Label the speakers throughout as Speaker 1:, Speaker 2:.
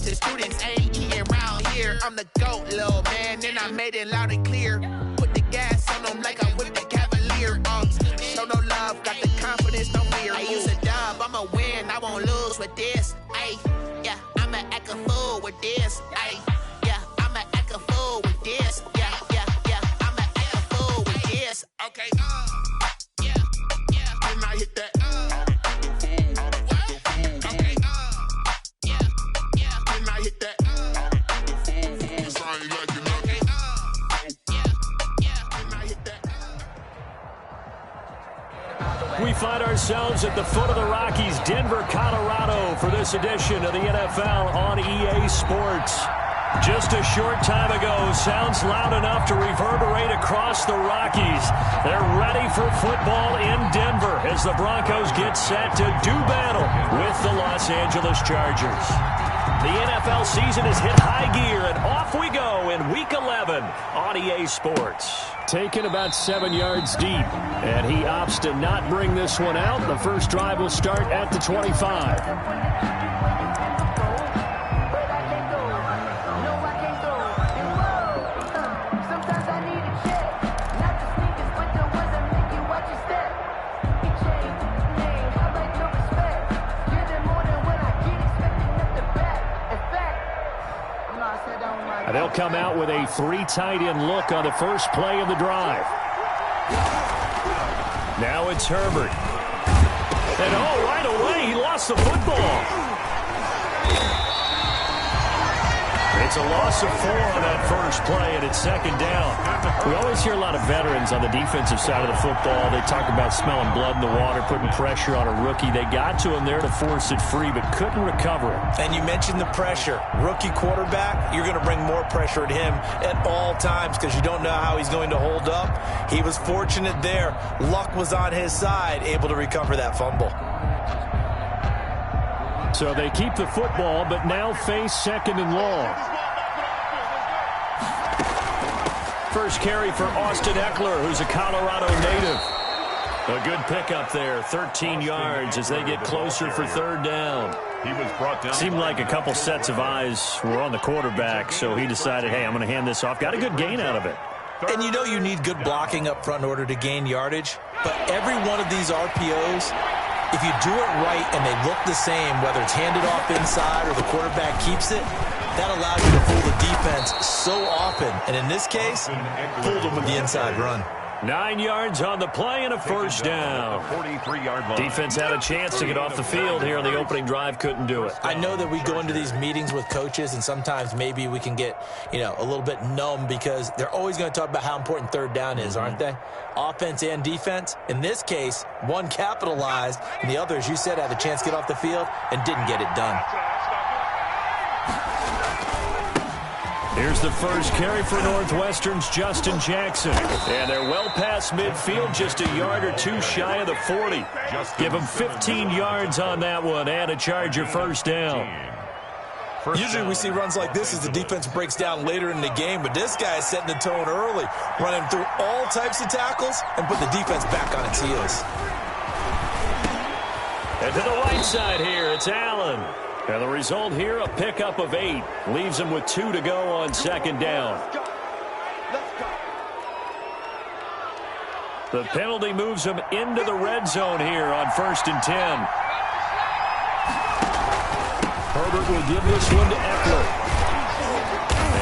Speaker 1: The students ain't eating round here. I'm the GOAT, little man, and I made it loud and clear. Put the gas on them like I'm with the Cavalier. Show no love, got the confidence, no fear. I use a dub, I'ma win, I won't lose with this. Ay, yeah, I'ma act a fool with this. Ay, yeah, I'ma act a fool with this. Yeah, I'ma act a fool with this. Okay, yeah, and I hit that. Okay, yeah, and I hit that.
Speaker 2: We find ourselves at the foot of the Rockies, Denver, Colorado, for this edition of the NFL on EA Sports. Just a short time ago, sounds loud enough to reverberate across the Rockies. They're ready for football in Denver as the Broncos get set to do battle with the Los Angeles Chargers. The NFL season has hit high gear, and off we go in Week 11 on EA Sports. Taken about 7 yards deep, and he opts to not bring this one out. The first drive will start at the 25. They'll come out with a 3 tight end look on the first play of the drive. Now it's Herbert. And right away, he lost the football. It's a loss of 4 on that first play, and it's second down. We always hear a lot of veterans on the defensive side of the football. They talk about smelling blood in the water, putting pressure on a rookie. They got to him there to force it free, but couldn't recover it.
Speaker 3: And you mentioned the pressure. Rookie quarterback, you're going to bring more pressure at him at all times because you don't know how he's going to hold up. He was fortunate there. Luck was on his side, able to recover that fumble.
Speaker 2: So they keep the football, but now face second and long. First carry for Austin Eckler, who's a Colorado native. A good pickup there, 13 yards as they get closer for third down.
Speaker 4: He was brought down.
Speaker 2: Seemed like a couple sets of eyes were on the quarterback, so he decided, hey, I'm going to hand this off. Got a good gain out of it.
Speaker 3: And you know you need good blocking up front in order to gain yardage, but every one of these RPOs, if you do it right and they look the same, whether it's handed off inside or the quarterback keeps it, that allows you to fool the defense so often. And in this case, fooled them with the inside run.
Speaker 2: 9 yards on the play and a first down.
Speaker 4: 43-yard line.
Speaker 2: Defense had a chance to get off the field here on the opening drive, couldn't do it.
Speaker 3: I know that we go into these meetings with coaches, and sometimes maybe we can get, a little bit numb because they're always going to talk about how important third down is, aren't they? Offense and defense. In this case, one capitalized, and the other, as you said, had a chance to get off the field and didn't get it done.
Speaker 2: Here's the first carry for Northwestern's Justin Jackson. And they're well past midfield, just a yard or two shy of the 40. Give them 15 yards on that one and a Charger first down.
Speaker 3: Usually we see runs like this as the defense breaks down later in the game, but this guy is setting the tone early, running through all types of tackles and put the defense back on its heels.
Speaker 2: And to the right side here, it's Allen. And the result here, a pickup of 8. Leaves him with 2 to go on second down. The penalty moves him into the red zone here on 1st and 10. Herbert will give this one to Eckler.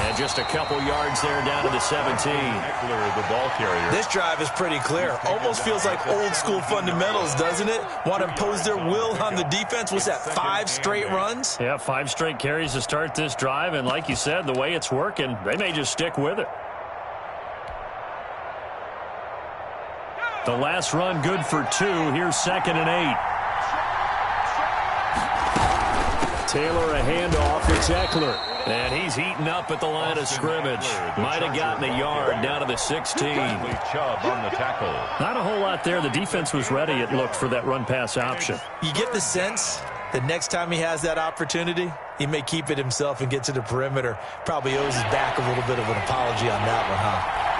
Speaker 2: And just a couple yards there down to the 17.
Speaker 4: Eckler, the ball carrier.
Speaker 3: This drive is pretty clear. Almost feels like old school fundamentals, doesn't it? Want to impose their will on the defense. What's that, 5 straight runs?
Speaker 2: Yeah, 5 straight carries to start this drive. And like you said, the way it's working, they may just stick with it. The last run good for 2. Here's 2nd and 8. Taylor a handoff. It's Eckler. And he's heating up at the line of scrimmage. Might have gotten a yard down to the 16.
Speaker 4: Chubb on the tackle.
Speaker 2: Not a whole lot there. The defense was ready, it looked, for that run-pass option.
Speaker 3: You get the sense that next time he has that opportunity, he may keep it himself and get to the perimeter. Probably owes his back a little bit of an apology on that one, huh?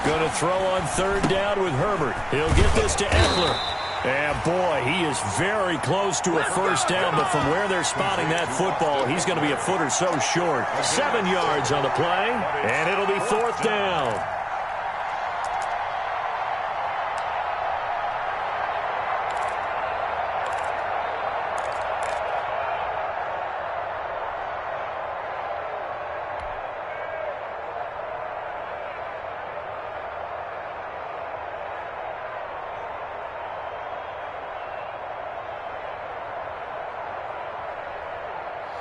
Speaker 2: Going to throw on 3rd down with Herbert. He'll get this to Eckler. And, boy, he is very close to a 1st down, but from where they're spotting that football, he's going to be a foot or so short. 7 yards on the play, and it'll be 4th down.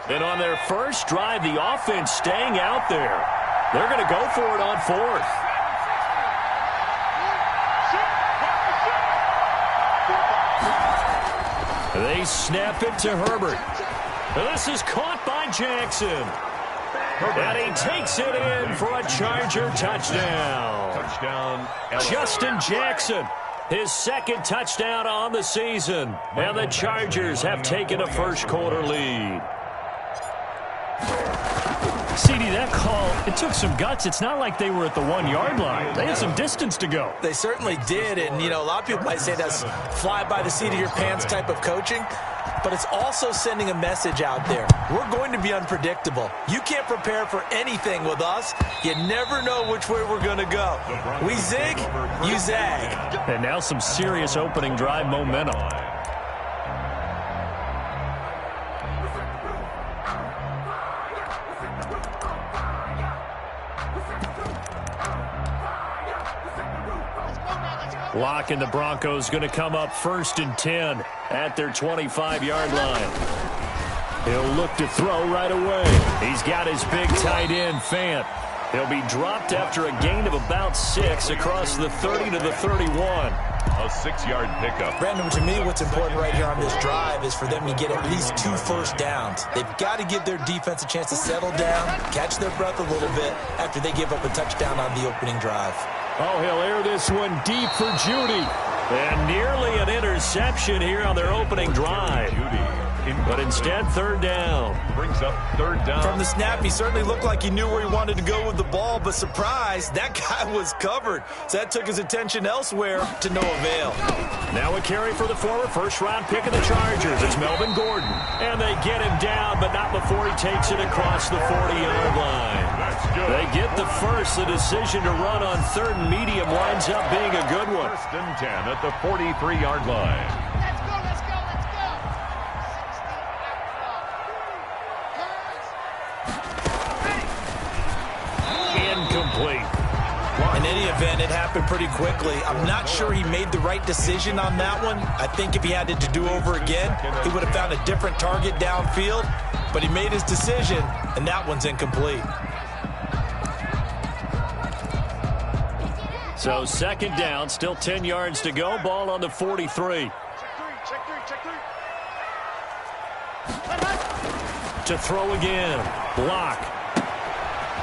Speaker 2: And on their first drive, the offense staying out there. They're going to go for it on 4th. They snap it to Herbert. This is caught by Jackson. And he takes it in for a Charger touchdown. Justin Jackson, his 2nd touchdown on the season. And the Chargers have taken a first-quarter lead. CD, that call, it took some guts. It's not like they were at the 1-yard line. They had some distance to go.
Speaker 3: They certainly did, and, you know, a lot of people might say that's fly by the seat of your pants type of coaching, but it's also sending a message out there. We're going to be unpredictable. You can't prepare for anything with us. You never know which way we're going to go. We zig, you zag.
Speaker 2: And now some serious opening drive momentum. Locke and the Broncos going to come up 1st and 10 at their 25-yard line. He'll look to throw right away. He's got his big tight end, Fant. He'll be dropped after a gain of about 6 across the 30 to the 31.
Speaker 4: A 6-yard pickup.
Speaker 3: Brandon, to me, what's important right here on this drive is for them to get at least 2 first downs. They've got to give their defense a chance to settle down, catch their breath a little bit after they give up a touchdown on the opening drive.
Speaker 2: Oh, he'll air this one deep for Judy. And nearly an interception here on their opening drive. But instead, 3rd down.
Speaker 4: Brings up 3rd down.
Speaker 3: From the snap, he certainly looked like he knew where he wanted to go with the ball, but surprise, that guy was covered. So that took his attention elsewhere to no avail.
Speaker 2: Now a carry for the former first-round pick of the Chargers. It's Melvin Gordon. And they get him down, but not before he takes it across the 40-yard line.
Speaker 4: That's good.
Speaker 2: They get the first. The decision to run on 3rd and medium winds up being a good one.
Speaker 4: 1st and 10 at the 43-yard line.
Speaker 2: Incomplete.
Speaker 3: In any event, it happened pretty quickly. I'm not sure he made the right decision on that one. I think if he had it to do over again, he would have found a different target downfield. But he made his decision, and that one's incomplete.
Speaker 2: So 2nd down, still 10 yards to go. Ball on the 43. To throw again. Block.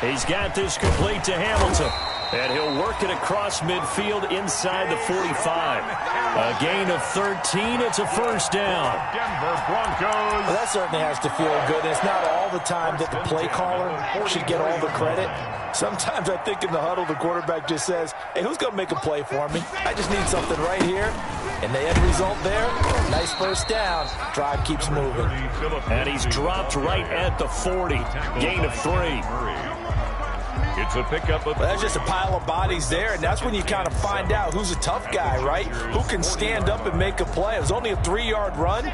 Speaker 2: He's got this complete to Hamilton. And he'll work it across midfield inside the 45. A gain of 13. It's a 1st down.
Speaker 4: Denver Broncos.
Speaker 3: Well, that certainly has to feel good. It's not all the time that the play caller should get all the credit. Sometimes I think in the huddle, the quarterback just says, hey, who's going to make a play for me? I just need something right here. And the end result there, nice 1st down. Drive keeps moving.
Speaker 2: And he's dropped right at the 40. Gain of 3.
Speaker 4: It's a pickup of...
Speaker 3: Well, that's just a pile of bodies there, and that's when you kind of find out who's a tough guy, right? Who can stand up and make a play. It was only a 3-yard run,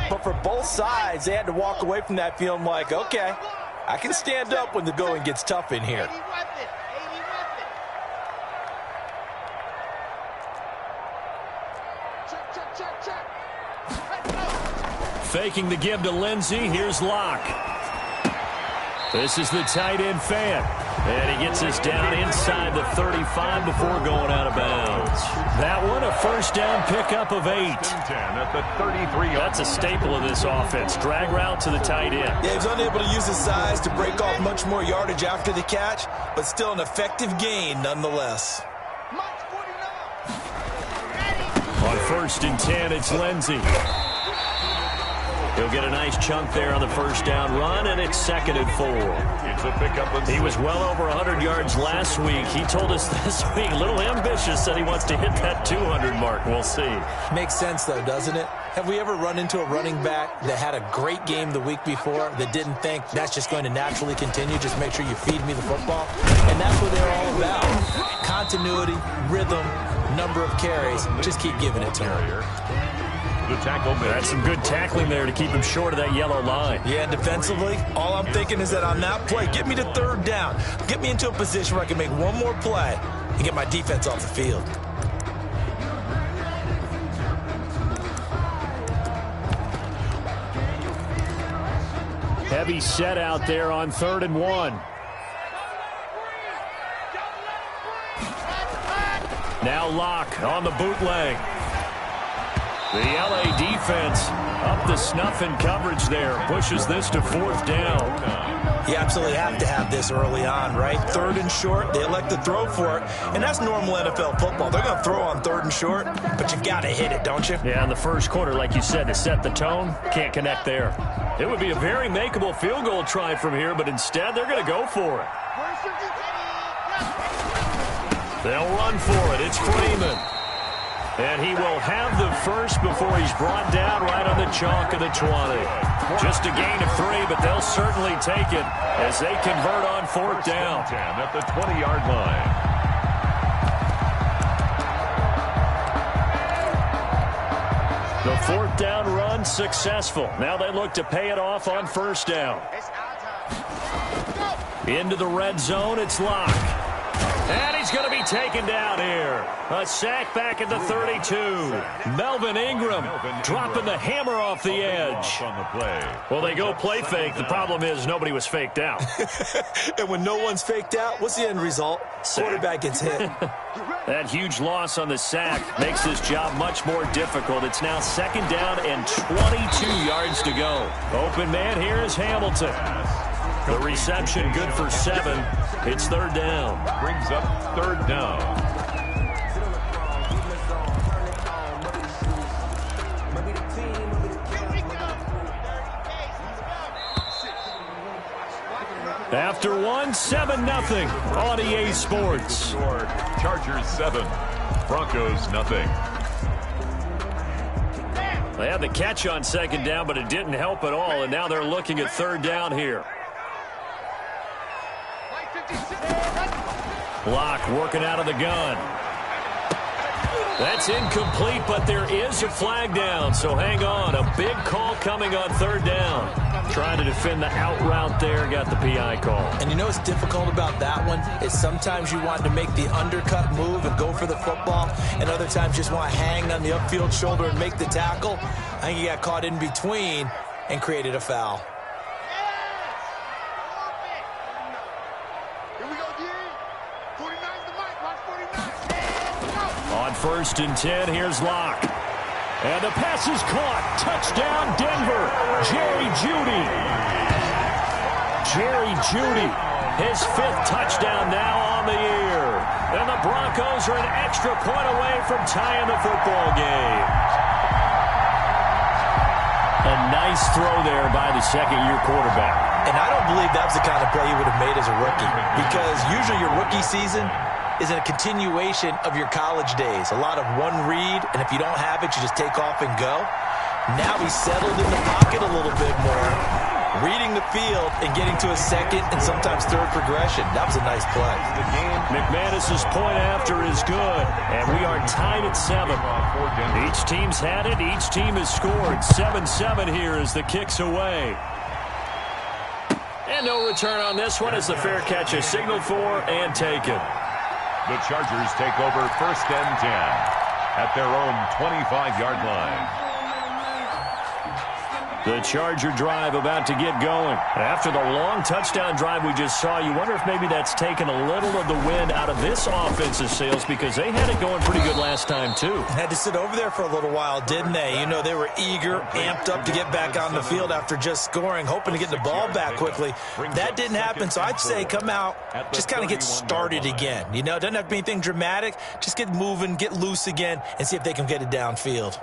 Speaker 3: but for both sides, they had to walk away from that feeling like, okay, I can stand up when the going gets tough in here.
Speaker 2: Faking the give to Lindsey. Here's Locke. This is the tight end Fant. And he gets us down inside the 35 before going out of bounds. That one, a 1st down pickup of 8.
Speaker 4: At the 33.
Speaker 2: That's a staple of this offense. Drag route to the tight end.
Speaker 3: Yeah, he was unable to use his size to break off much more yardage after the catch, but still an effective gain nonetheless.
Speaker 2: On 1st and 10, it's Lindsey. He'll get a nice chunk there on the first down run, and it's 2nd and 4.
Speaker 4: It's a pickup of
Speaker 2: He was well over 100 yards last week. He told us this week, a little ambitious, said he wants to hit that 200 mark. We'll see.
Speaker 3: Makes sense, though, doesn't it? Have we ever run into a running back that had a great game the week before that didn't think that's just going to naturally continue? Just make sure you feed me the football. And that's what they're all about. Continuity, rhythm, number of carries. Just keep giving it to him.
Speaker 4: the tackle made.
Speaker 2: That's some good tackling there to keep him short of that yellow line.
Speaker 3: Yeah, defensively, all I'm thinking is that on that play, get me to 3rd down. Get me into a position where I can make one more play and get my defense off the field.
Speaker 2: Heavy set out there on 3rd and 1. Now Locke on the bootleg. The LA defense up the snuff in coverage there. Pushes this to 4th down.
Speaker 3: You absolutely have to have this early on, right? 3rd and short, they elect to throw for it, and that's normal NFL football. They're going to throw on 3rd and short, but you got to hit it, don't you?
Speaker 2: Yeah, in the first quarter, like you said, to set the tone, can't connect there. It would be a very makeable field goal try from here, but instead they're going to go for it. They'll run for it. It's Freeman. And he will have the first before he's brought down right on the chalk of the 20. Just a gain of 3, but they'll certainly take it as they convert on 4th down.
Speaker 4: 10 at the 20-yard line.
Speaker 2: The 4th down run successful. Now they look to pay it off on 1st down. Into the red zone, it's Locke. And he's going to be taken down here. A sack back at the 32. Melvin Ingram dropping the hammer off the edge. Well, they go play fake. The problem is nobody was faked out.
Speaker 3: And when no one's faked out, what's the end result? Quarterback gets hit.
Speaker 2: That huge loss on the sack makes this job much more difficult. It's now 2nd down and 22 yards to go. Open man here is Hamilton. The reception good for 7. It's 3rd down.
Speaker 4: Brings up 3rd down.
Speaker 2: After 1, 7-0 on EA Sports.
Speaker 4: Chargers 7, Broncos nothing.
Speaker 2: They had the catch on 2nd down, but it didn't help at all, and now they're looking at 3rd down here. Locke working out of the gun. That's incomplete, but there is a flag down, so hang on. A big call coming on 3rd down. Trying to defend the out route there, got the PI call. And you know what's difficult about that one is sometimes you want to make the undercut move and go for the football, and other times just want to hang on the upfield shoulder and make the tackle. I think he got caught in between and created a foul. On 1st and 10, here's Locke. And the pass is caught. Touchdown, Denver. Jerry Jeudy. Jerry Jeudy, his 5th touchdown now on the year. And the Broncos are an extra point away from tying the football game. A nice throw there by the 2nd-year quarterback.
Speaker 3: And I don't believe that was the kind of play he would have made as a rookie, because usually your rookie season is a continuation of your college days. A lot of one read, and if you don't have it, you just take off and go. Now he's settled in the pocket a little bit more, reading the field and getting to a 2nd and sometimes 3rd progression. That was a nice play.
Speaker 2: McManus's point after is good, and we are tied at 7. Each team's had it. Each team has scored. 7-7 here as the kick's away. And no return on this one as the fair catch is signaled for and taken.
Speaker 4: The Chargers take over 1st and 10 at their own 25-yard line.
Speaker 2: The Charger drive about to get going. After the long touchdown drive we just saw, you wonder if maybe that's taken a little of the wind out of this offensive sails, because they had it going pretty good last time, too.
Speaker 3: Had to sit over there for a little while, didn't they? You know, they were eager, amped up to get back on the field after just scoring, hoping to get the ball back quickly. That didn't happen, so I'd say come out, just kind of get started again. You know, it doesn't have to be anything dramatic. Just get moving, get loose again, and see if they can get it downfield.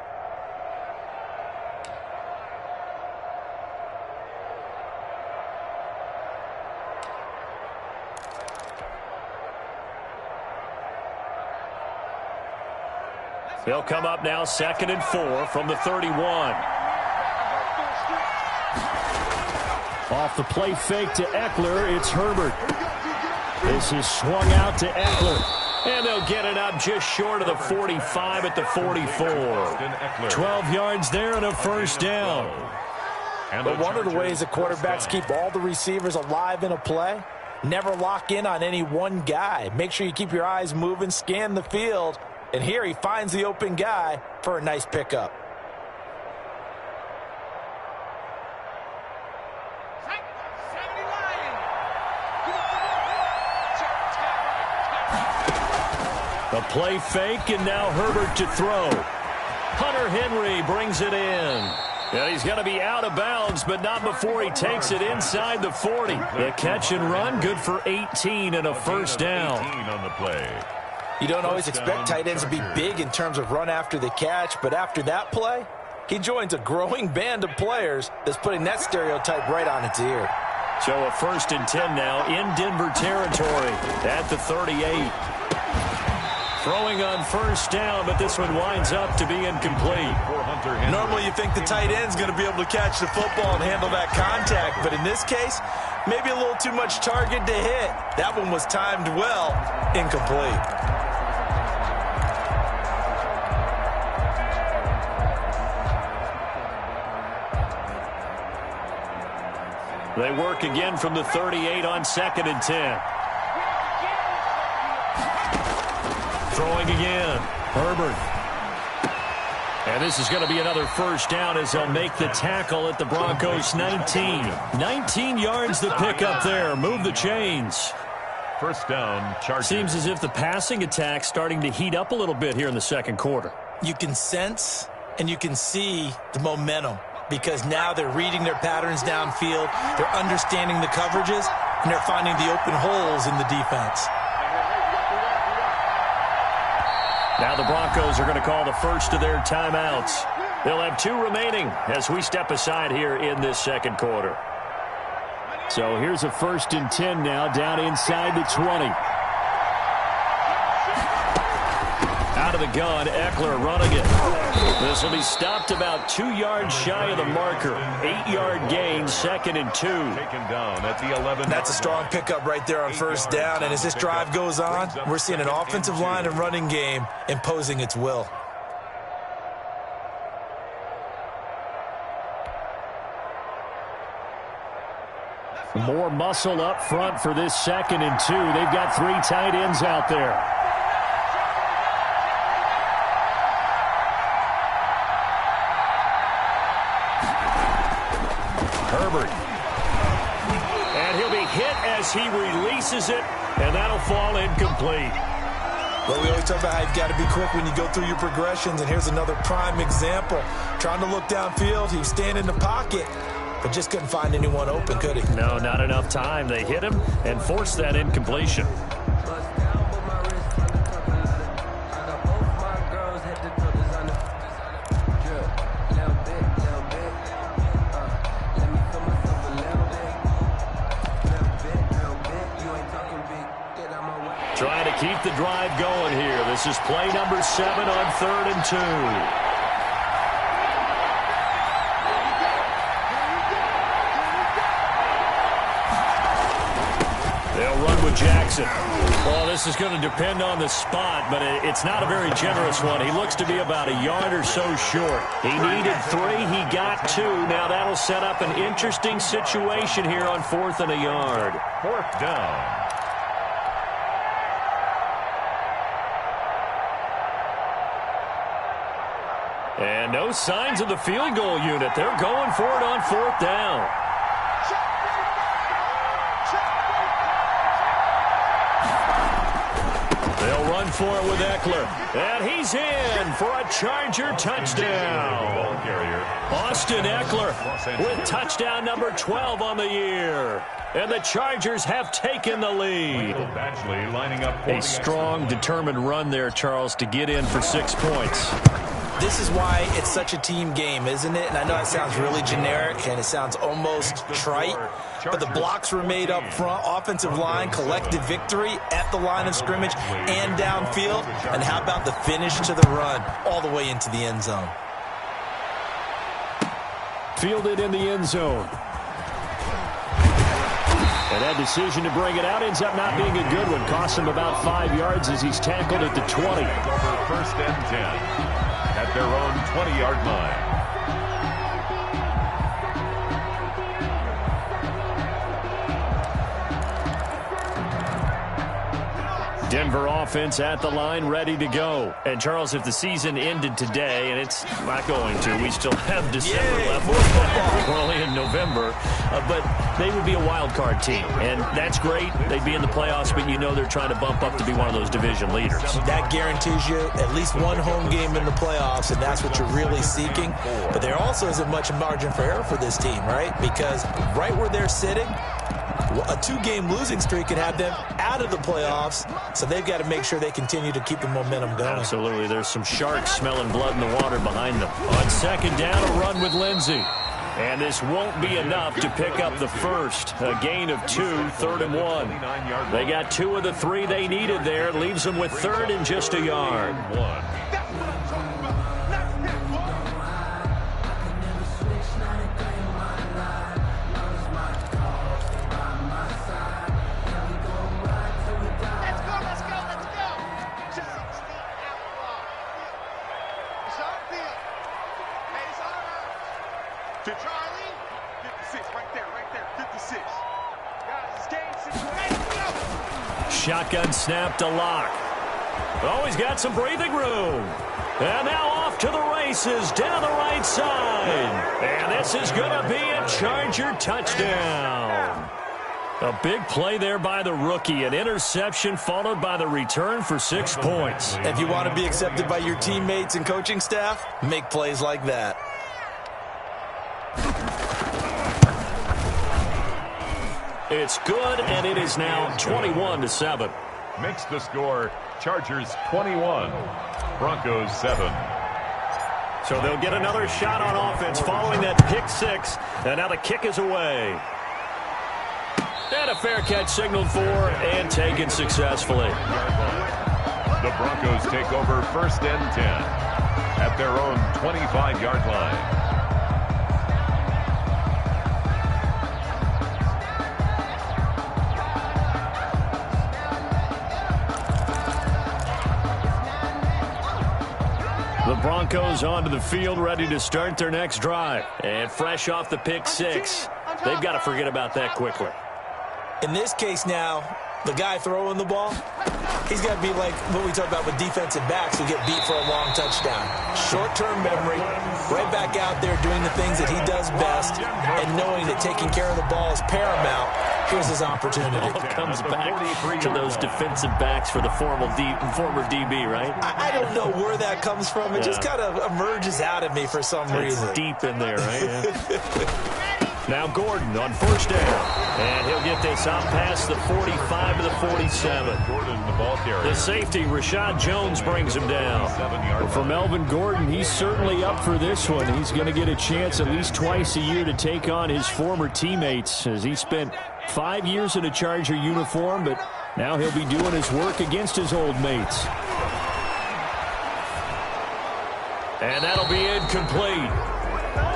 Speaker 2: They'll come up now 2nd and 4 from the 31. Off the play fake to Eckler, it's Herbert. This is swung out to Eckler. And they'll get it up just short of the 45 at the 44. 12 yards there and a first down.
Speaker 3: But one of the ways that quarterbacks keep all the receivers alive in a play, never lock in on any one guy. Make sure you keep your eyes moving, scan the field. And here he finds the open guy for a nice pickup.
Speaker 2: A play fake, and now Herbert to throw. Hunter Henry brings it in. And he's going to be out of bounds, but not before he takes it inside the 40. The catch and run, good for 18 and a first down.
Speaker 4: On the play.
Speaker 3: You don't always expect tight ends to be big in terms of run after the catch, but after that play, he joins a growing band of players that's putting that stereotype right on its ear.
Speaker 2: So a 1st and 10 now in Denver territory at the 38. Throwing on first down, but this one winds up to be incomplete.
Speaker 3: Normally you think the tight end's going to be able to catch the football and handle that contact, but in this case, maybe a little too much target to hit. That one was timed well, incomplete.
Speaker 2: They work again from the 38 on 2nd and 10. Throwing again, Herbert. And this is going to be another first down as they'll make the tackle at the Broncos 19. 19 yards the pickup there. Move the chains.
Speaker 4: First down, Chargers.
Speaker 2: Seems as if the passing attack's starting to heat up a little bit here in the second quarter.
Speaker 3: You can sense and you can see the momentum because now they're reading their patterns downfield, they're understanding the coverages, and they're finding the open holes in the defense.
Speaker 2: Now the Broncos are going to call the first of their timeouts. They'll have 2 remaining as we step aside here in this second quarter. So here's a 1st and 10 now down inside the 20. Out of the gun, Eckler running it. This will be stopped about 2 yards shy of the marker. 8-yard gain, 2nd and 2.
Speaker 4: Taken down at the 11.
Speaker 3: That's a strong pickup right there on first down. And as this drive goes on, we're seeing an offensive line and running game imposing its will.
Speaker 2: More muscle up front for this 2nd and 2. They've got 3 tight ends out there. Herbert. And he'll be hit as he releases it, and that'll fall incomplete.
Speaker 3: Well, we always talk about how you've got to be quick when you go through your progressions, and here's another prime example. Trying to look downfield, he was standing in the pocket, but just couldn't find anyone open, could he?
Speaker 2: No, not enough time. They hit him and forced that incompletion. Trying to keep the drive going here. This is play number 7 on 3rd and 2. They'll run with Jackson. Well, this is going to depend on the spot, but it's not a very generous one. He looks to be about a yard or so short. He needed 3. He got 2. Now that'll set up an interesting situation here on 4th and a yard.
Speaker 4: 4th down.
Speaker 2: And no signs of the field goal unit. They're going for it on 4th down. They'll run for it with Eckler. And he's in for a Charger touchdown. Austin Eckler with touchdown number 12 on the year. And the Chargers have taken the lead.
Speaker 4: Lining up
Speaker 2: a strong, determined run there, Charles, to get in for 6 points.
Speaker 3: this is why it's such a team game, isn't it? And I know it sounds really generic and it sounds almost trite, but the blocks were made up front, offensive line, collective victory at the line of scrimmage and downfield. And how about the finish to the run all the way into the end zone?
Speaker 2: Fielded in the end zone. And that decision to bring it out ends up not being a good one. Costs him about 5 yards as he's tackled at the 20.
Speaker 4: Over first and 10 at their own 20-yard line.
Speaker 2: Denver offense at the line, ready to go. And, Charles, if the season ended today, and it's not going to, we still have December left. We're only in November. But they would be a wild card team. And that's great. They'd be in the playoffs, but you know they're trying to bump up to be one of those division leaders.
Speaker 3: That guarantees you at least one home game in the playoffs, and that's what you're really seeking. But there also isn't much margin for error for this team, right? Because right where they're sitting, a 2-game losing streak could have them out of the playoffs, so they've got to make sure they continue to keep the momentum going.
Speaker 2: Absolutely. There's some sharks smelling blood in the water behind them. On second down, a run with Lindsey. And this won't be enough to pick up the first. A gain of 2, 3rd and 1. They got 2 of the 3 they needed there. Leaves them with 3rd and just a yard.
Speaker 5: To Charlie, 56, right there, 56. Guys, game situation.
Speaker 2: Shotgun snap to Lock. Oh, he's got some breathing room. And now off to the races down the right side. And this is going to be a Charger touchdown. A big play there by the rookie. An interception followed by the return for 6 points.
Speaker 3: If you want to be accepted by your teammates and coaching staff, make plays like that.
Speaker 2: It's good, and it is now 21-7.
Speaker 4: Makes the score Chargers 21, Broncos 7.
Speaker 2: So they'll get another shot on offense following that pick 6. And now the kick is away. And a fair catch signaled for and taken successfully.
Speaker 4: The Broncos take over first and 10 at their own 25-yard line.
Speaker 2: The Broncos onto the field, ready to start their next drive. And fresh off the pick 6, they've got to forget about that quickly.
Speaker 3: In this case now, the guy throwing the ball, he's got to be like what we talk about with defensive backs who get beat for a long touchdown. Short-term memory, right back out there doing the things that he does best, and knowing that taking care of the ball is paramount. Here's his opportunity.
Speaker 2: It all comes back to those defensive backs for the former DB, right?
Speaker 3: I don't know where that comes from. It just kind of emerges out of me for some reason.
Speaker 2: It's deep in there, right? Yeah. Now Gordon on first down. And he'll get this out past the 45 to the 47. The safety, Rashad Jones, brings him down. Well, for Melvin Gordon, he's certainly up for this one. He's going to get a chance at least twice a year to take on his former teammates, as he spent 5 years in a Charger uniform, but now he'll be doing his work against his old mates. And that'll be incomplete.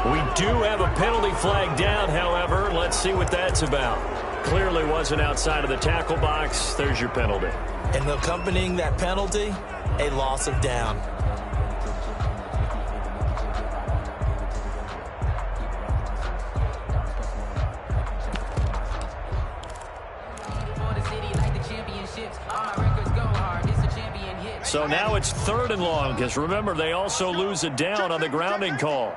Speaker 2: We do have a penalty flag down, however. Let's see what that's about. Clearly wasn't outside of the tackle box. There's your penalty.
Speaker 3: And accompanying that penalty, a loss of down.
Speaker 2: So now it's 3rd and long, because remember, they also lose a down on the grounding call.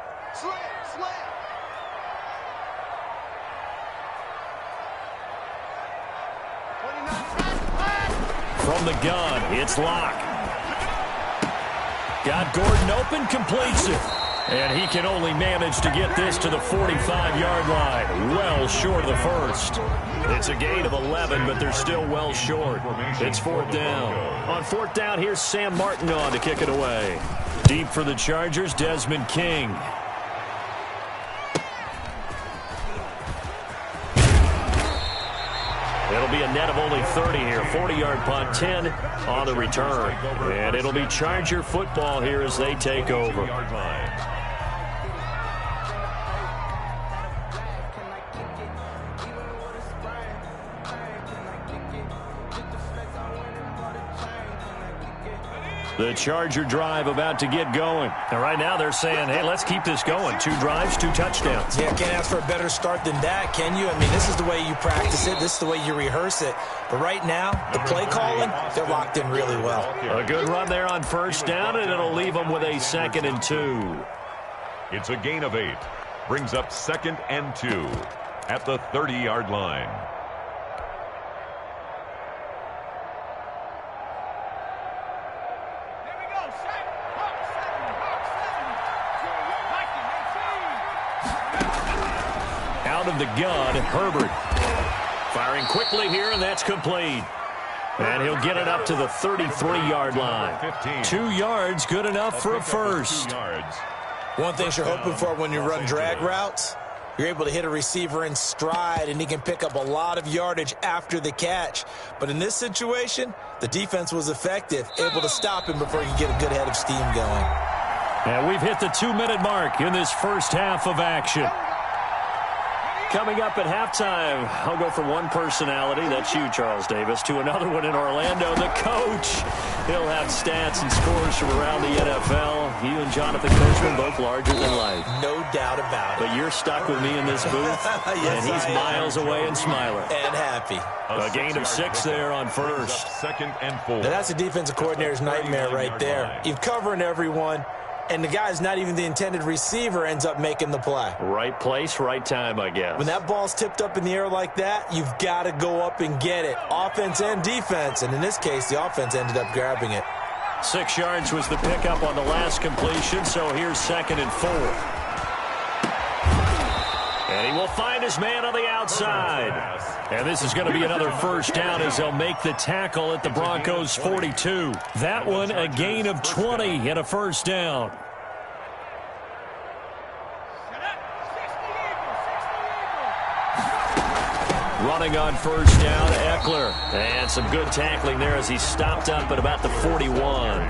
Speaker 2: From the gun, it's Locke. Got Gordon open, completes it. And he can only manage to get this to the 45-yard line. Well short of the first. It's a gain of 11, but they're still well short. It's 4th down. On 4th down, here's Sam Martin on to kick it away. Deep for the Chargers, Desmond King. It'll be a net of only 30 here. 40-yard punt, 10 on the return. And it'll be Charger football here as they take over. The Charger drive about to get going. And right now they're saying, hey, let's keep this going. 2 drives, 2 touchdowns.
Speaker 3: Yeah, can't ask for a better start than that, can you? I mean, this is the way you practice it. This is the way you rehearse it. But right now, the play calling, they're locked in really well.
Speaker 2: A good run there on 1st down, and it'll leave them with a 2nd and 2.
Speaker 4: It's a gain of 8. Brings up 2nd and 2 at the 30-yard line.
Speaker 2: Out of the gun, Herbert. Firing quickly here, and that's complete. And he'll get it up to the 33-yard line. 2 yards, good enough for a first.
Speaker 3: One thing you're hoping for when you run drag routes, you're able to hit a receiver in stride, and he can pick up a lot of yardage after the catch. But in this situation, the defense was effective, able to stop him before he could get a good head of steam going.
Speaker 2: And we've hit the 2-minute mark in this first half of action. Coming up at halftime, I'll go from one personality, that's you, Charles Davis, to another one in Orlando, the coach. He'll have stats and scores from around the NFL. You and Jonathan Coachman, both larger than life.
Speaker 3: No doubt about it.
Speaker 2: But you're stuck with me in this booth,
Speaker 3: yes,
Speaker 2: and he's miles away and smiling.
Speaker 3: And happy.
Speaker 2: A gain of 6 there on first.
Speaker 4: 2nd and 4.
Speaker 3: Now that's a defensive coordinator's nightmare right there. You're covering everyone, and the guy's not even the intended receiver ends up making the play.
Speaker 2: Right place, right time, I guess.
Speaker 3: When that ball's tipped up in the air like that, you've got to go up and get it. Offense and defense, and in this case, the offense ended up grabbing it.
Speaker 2: 6 yards was the pickup on the last completion, so here's 2nd and 4. And he will find his man on the outside. And this is going to be another first down as they'll make the tackle at the Broncos' 42. That one a gain of 20 and a first down. Running on first down, Eckler. And some good tackling there as he stopped up at about the 41.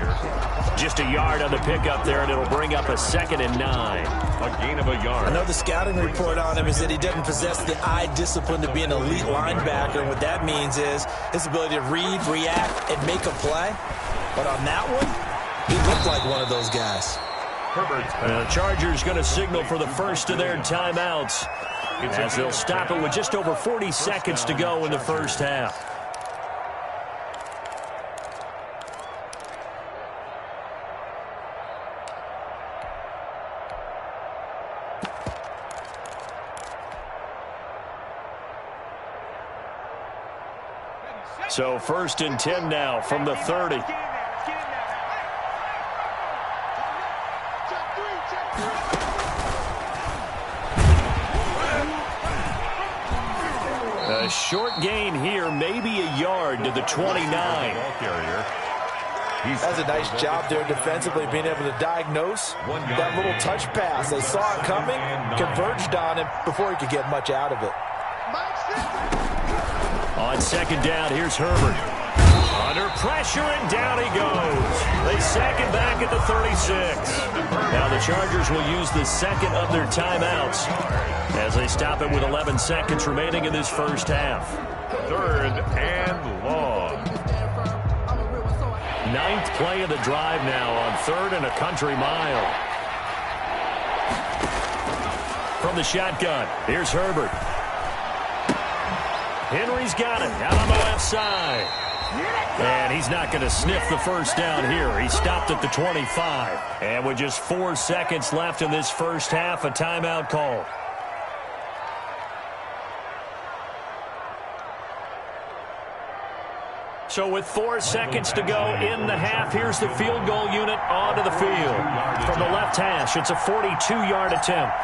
Speaker 2: Just a yard on the pickup there, and it'll bring up a 2nd and 9.
Speaker 4: A gain of a yard.
Speaker 3: I know the scouting report on him is that he doesn't possess the eye discipline to be an elite linebacker. And what that means is his ability to read, react, and make a play. But on that one, he looked like one of those guys.
Speaker 2: The Chargers going to signal for the first of their timeouts, as they'll stop it with just over 40 seconds to go in the first half. So 1st and 10 now from the 30. A short gain here, maybe a yard to the 29.
Speaker 3: That's a nice job there defensively, being able to diagnose that little touch pass. They saw it coming, converged on him before he could get much out of it.
Speaker 2: On 2nd down, here's Herbert. Under pressure, and down he goes. They sack him back at the 36. Now the Chargers will use the 2nd of their timeouts as they stop it with 11 seconds remaining in this first half.
Speaker 4: 3rd and long.
Speaker 2: 9th play of the drive now on 3rd and a country mile. From the shotgun, here's Herbert. Henry's got it out on the left side. And he's not going to sniff the first down here. He stopped at the 25. And with just 4 seconds left in this first half, a timeout call. So with 4 seconds to go in the half, here's the field goal unit onto the field. From the left hash, it's a 42-yard attempt.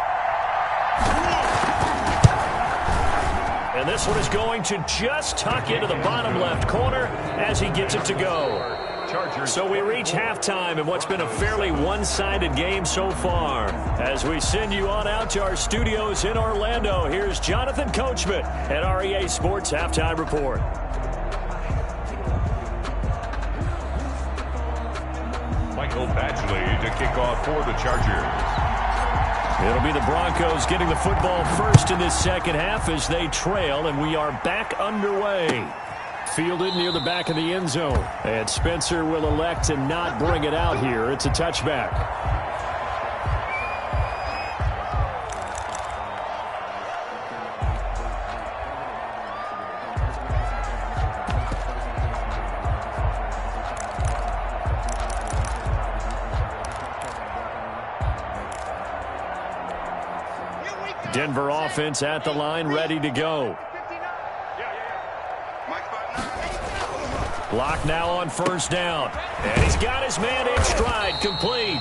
Speaker 2: And this one is going to just tuck into the bottom left corner as he gets it to go. So we reach halftime in what's been a fairly one-sided game so far. As we send you on out to our studios in Orlando, here's Jonathan Coachman at our EA Sports Halftime Report.
Speaker 4: Michael Badgley to kick off for the Chargers.
Speaker 2: It'll be the Broncos getting the football first in this second half as they trail, and we are back underway. Fielded near the back of the end zone. And Spencer will elect to not bring it out here. It's a touchback. Denver offense at the line, ready to go. Block now on first down. And he's got his man in stride, complete.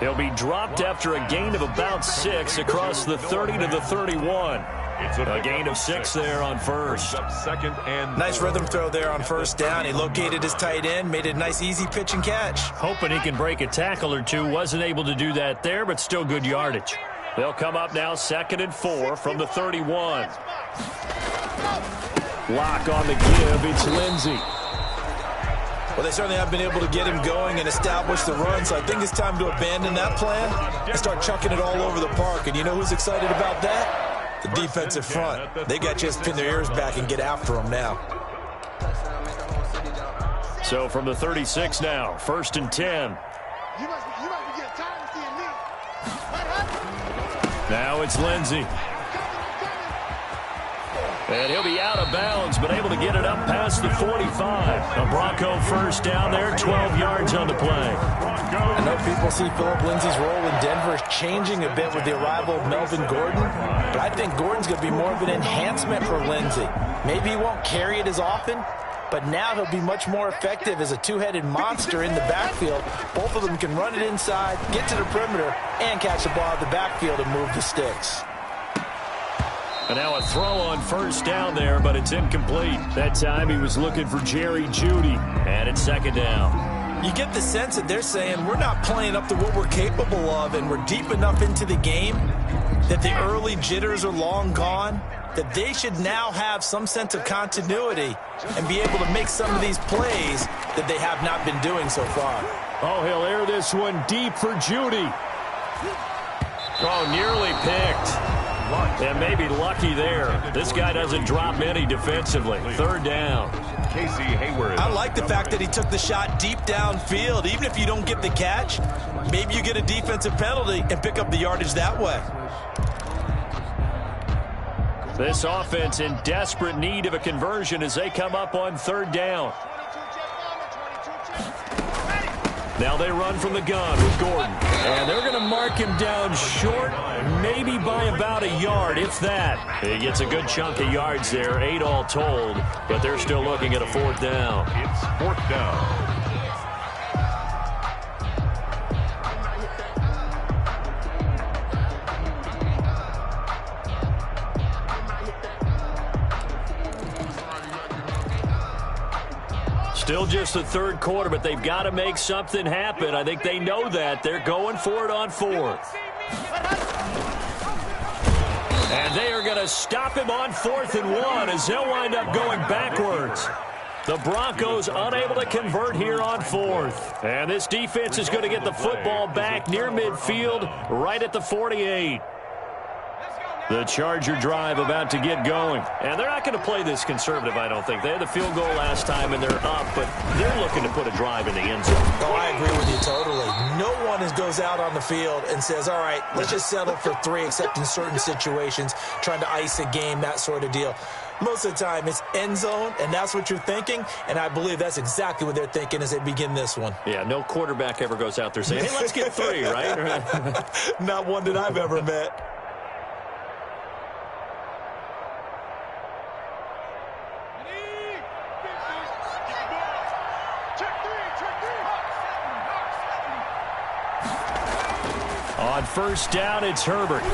Speaker 2: He'll be dropped after a gain of about 6 across the 30 to the 31. A gain of 6 there on first.
Speaker 3: Nice rhythm throw there on first down. He located his tight end, made it a nice easy pitch and catch.
Speaker 2: Hoping he can break a tackle or two. Wasn't able to do that there, but still good yardage. They'll come up now 2nd and 4 from the 31. Lock on the give. It's Lindsey.
Speaker 3: Well, they certainly have been able to get him going and establish the run, so I think it's time to abandon that plan and start chucking it all over the park. And you know who's excited about that? The defensive front. They got just pin their ears back and get after him now.
Speaker 2: So from the 36 now, 1st and 10. Now it's Lindsey. And he'll be out of bounds, but able to get it up past the 45. A Bronco first down there, 12 yards on the play.
Speaker 3: I know people see Phillip Lindsey's role in Denver changing a bit with the arrival of Melvin Gordon, but I think Gordon's going to be more of an enhancement for Lindsey. Maybe he won't carry it as often, but now he'll be much more effective as a two-headed monster in the backfield. Both of them can run it inside, get to the perimeter, and catch the ball at the backfield and move the sticks.
Speaker 2: And now a throw on first down there, but it's incomplete. That time he was looking for Jerry Jeudy, and it's 2nd down.
Speaker 3: You get the sense that they're saying we're not playing up to what we're capable of, and we're deep enough into the game that the early jitters are long gone, that they should now have some sense of continuity and be able to make some of these plays that they have not been doing so far.
Speaker 2: Oh, he'll air this one deep for Jeudy. Oh, nearly picked. And maybe lucky there. This guy doesn't drop many defensively. 3rd down.
Speaker 4: Casey Hayward.
Speaker 3: I like the fact that he took the shot deep downfield. Even if you don't get the catch, maybe you get a defensive penalty and pick up the yardage that way.
Speaker 2: This offense in desperate need of a conversion as they come up on 3rd down. Now they run from the gun with Gordon. And they're going to mark him down short, maybe by about a yard, if that. He gets a good chunk of yards there, 8 all told, but they're still looking at a 4th down.
Speaker 4: It's 4th down.
Speaker 2: Still just the 3rd quarter, but they've got to make something happen. I think they know that. They're going for it on 4th. And they are going to stop him on 4th and 1 as they'll wind up going backwards. The Broncos unable to convert here on 4th. And this defense is going to get the football back near midfield, right at the 48. The Charger drive about to get going. And they're not going to play this conservative, I don't think. They had the field goal last time, and they're up, but they're looking to put a drive in the end zone.
Speaker 3: Oh, I agree with you totally. No one goes out on the field and says, all right, let's just settle for 3, except in certain situations, trying to ice a game, that sort of deal. Most of the time, it's end zone, and that's what you're thinking, and I believe that's exactly what they're thinking as they begin this one.
Speaker 2: Yeah, no quarterback ever goes out there saying, hey, let's get 3, right?
Speaker 3: Not one that I've ever met.
Speaker 2: On first down, it's Herbert.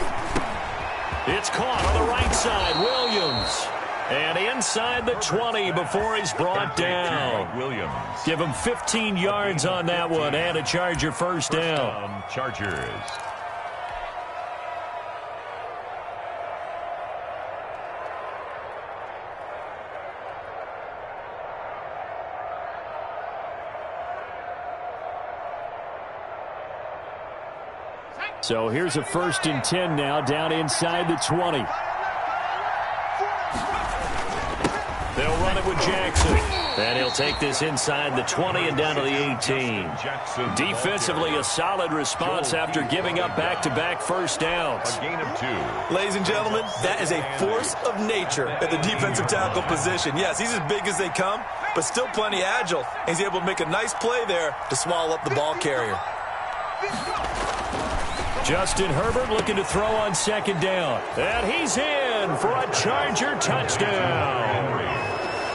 Speaker 2: It's caught on the right side. Williams. And inside the 20 before he's brought down.
Speaker 4: Williams.
Speaker 2: Give him 15 yards on that one and a Charger first down.
Speaker 4: Chargers.
Speaker 2: So here's a 1st and 10 now, down inside the 20. They'll run it with Jackson. And he'll take this inside the 20 and down to the 18. Defensively, a solid response after giving up back-to-back first downs.
Speaker 4: A gain of 2.
Speaker 3: Ladies and gentlemen, that is a force of nature at the defensive tackle position. Yes, he's as big as they come, but still plenty agile. He's able to make a nice play there to swallow up the ball carrier.
Speaker 2: Justin Herbert looking to throw on 2nd down. And he's in for a Charger touchdown.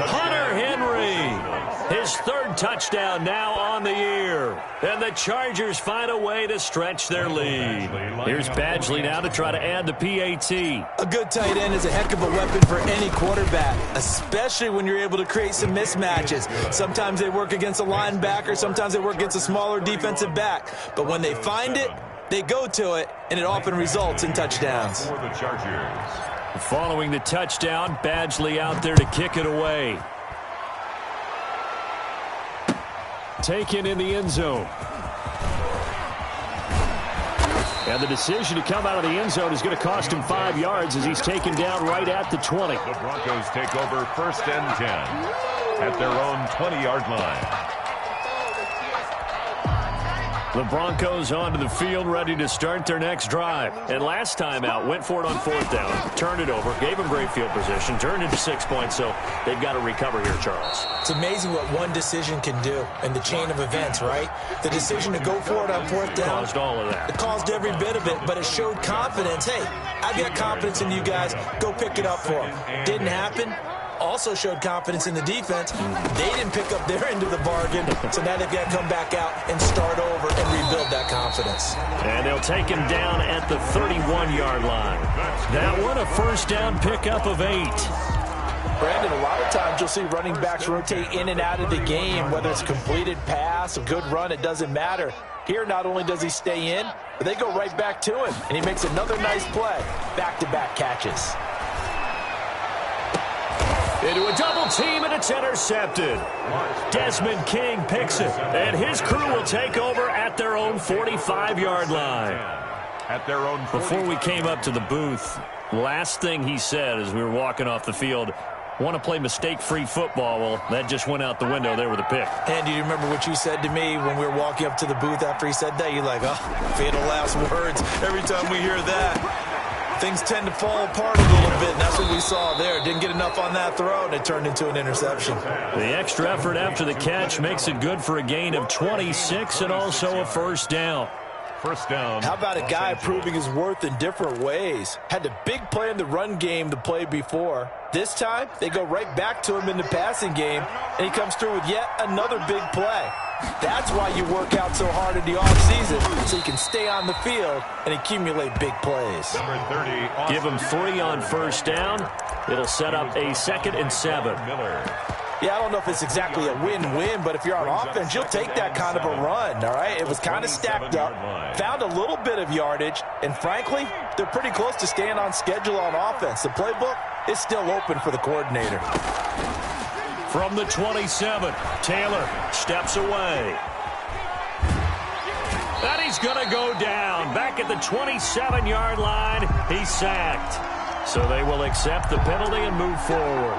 Speaker 2: Hunter Henry, his 3rd touchdown now on the year. And the Chargers find a way to stretch their lead. Here's Badgley now to try to add the PAT.
Speaker 3: A good tight end is a heck of a weapon for any quarterback, especially when you're able to create some mismatches. Sometimes they work against a linebacker, sometimes they work against a smaller defensive back. But when they find it, they go to it, and it often results in touchdowns.
Speaker 4: For the Chargers.
Speaker 2: Following the touchdown, Badgley out there to kick it away. Taken in the end zone. And the decision to come out of the end zone is going to cost him 5 yards as he's taken down right at the 20.
Speaker 4: The Broncos take over 1st and 10 at their own 20-yard line.
Speaker 2: The Broncos onto the field, ready to start their next drive. And last time out, went for it on 4th down, turned it over, gave them great field position, turned into 6 points, so they've got to recover here, Charles.
Speaker 3: It's amazing what one decision can do in the chain of events, right? The decision to go for it on 4th down.
Speaker 2: Caused all of that.
Speaker 3: It caused every bit of it, but it showed confidence. Hey, I've got confidence in you guys. Go pick it up for them. Didn't happen. Also showed confidence in the defense. They didn't pick up their end of the bargain, so now they've got to come back out and start over and rebuild that confidence.
Speaker 2: And they'll take him down at the 31-yard line. That one, a 1st down pickup of 8.
Speaker 6: Brandon, a lot of times you'll see running backs rotate in and out of the game, whether it's a completed pass, a good run, it doesn't matter. Here, not only does he stay in, but they go right back to him, and he makes another nice play. Back-to-back catches.
Speaker 2: Into a double team, and it's intercepted. Desmond King picks it, and his crew will take over at their own 45-yard line.
Speaker 4: At their own.
Speaker 2: Before we came up to the booth, last thing he said as we were walking off the field, want to play mistake-free football. Well, that just went out the window there with a pick.
Speaker 3: And do you remember what you said to me when we were walking up to the booth after he said that? You're like, oh, fatal last words. Every time we hear that, things tend to fall apart a little bit, and that's what we saw there. Didn't get enough on that throw, and it turned into an interception.
Speaker 2: The extra effort after the catch makes it good for a gain of 26 and also a 1st down.
Speaker 4: 1st down.
Speaker 6: How about a guy proving his worth in different ways? Had a big play in the run game the play before. This time, they go right back to him in the passing game, and he comes through with yet another big play. That's why you work out so hard in the offseason, so you can stay on the field and accumulate big plays.
Speaker 4: Number 30.
Speaker 2: Give him 3 on 1st down. It'll set up a 2nd and 7.
Speaker 4: Miller.
Speaker 6: Yeah, I don't know if it's exactly a win-win, but if you're on offense, you'll take that kind of a run, all right? It was kind of stacked up, found a little bit of yardage, and frankly, they're pretty close to staying on schedule on offense. The playbook is still open for the coordinator.
Speaker 2: From the 27, Taylor steps away. And he's going to go down. Back at the 27-yard line, he's sacked. So they will accept the penalty and move forward.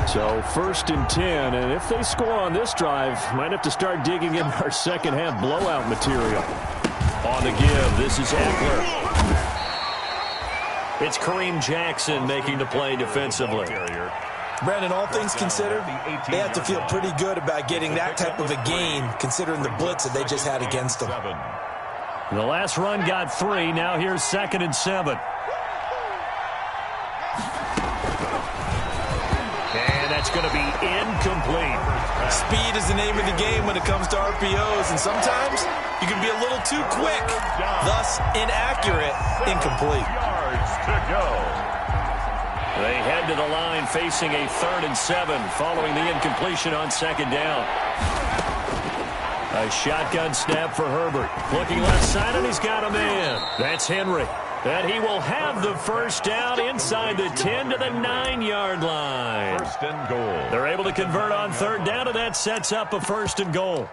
Speaker 2: So 1st and 10, and if they score on this drive, might have to start digging in our second-half blowout material. On the give, this is Eckler. It's Kareem Jackson making the play defensively.
Speaker 3: Brandon, all things considered, they have to feel pretty good about getting that type of a gain, considering the blitz that they just had against them.
Speaker 2: The last run got 3. Now here's 2nd and 7. going to be incomplete.
Speaker 6: Speed is the name of the game when it comes to RPOs, and sometimes you can be a little too quick, thus inaccurate, incomplete.
Speaker 4: Yards to go.
Speaker 2: They head to the line facing a 3rd and 7 following the incompletion on 2nd down. A shotgun snap for Herbert. Looking left side, and he's got a man. That's Henry. And he will have the first down inside the 10 to the 9-yard line.
Speaker 4: 1st and goal.
Speaker 2: They're able to convert on 3rd down, and that sets up a 1st and goal.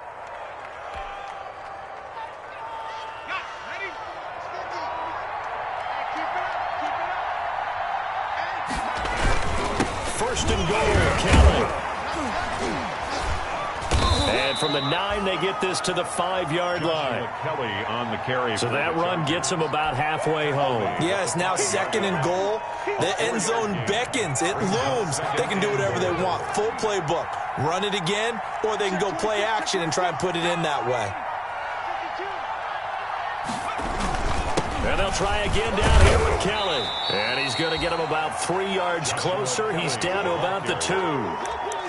Speaker 2: First and goal, Kelly. And from the 9, they get this to the 5-yard line.
Speaker 4: Kelly on the carry.
Speaker 2: So that run gets them about halfway home.
Speaker 6: Yeah, it's now 2nd and goal. The end zone beckons. It looms. They can do whatever they want. Full playbook. Run it again, or they can go play action and try and put it in that way.
Speaker 2: And they'll try again down here with Kelly. And he's going to get him about 3 yards closer. He's down to about the 2.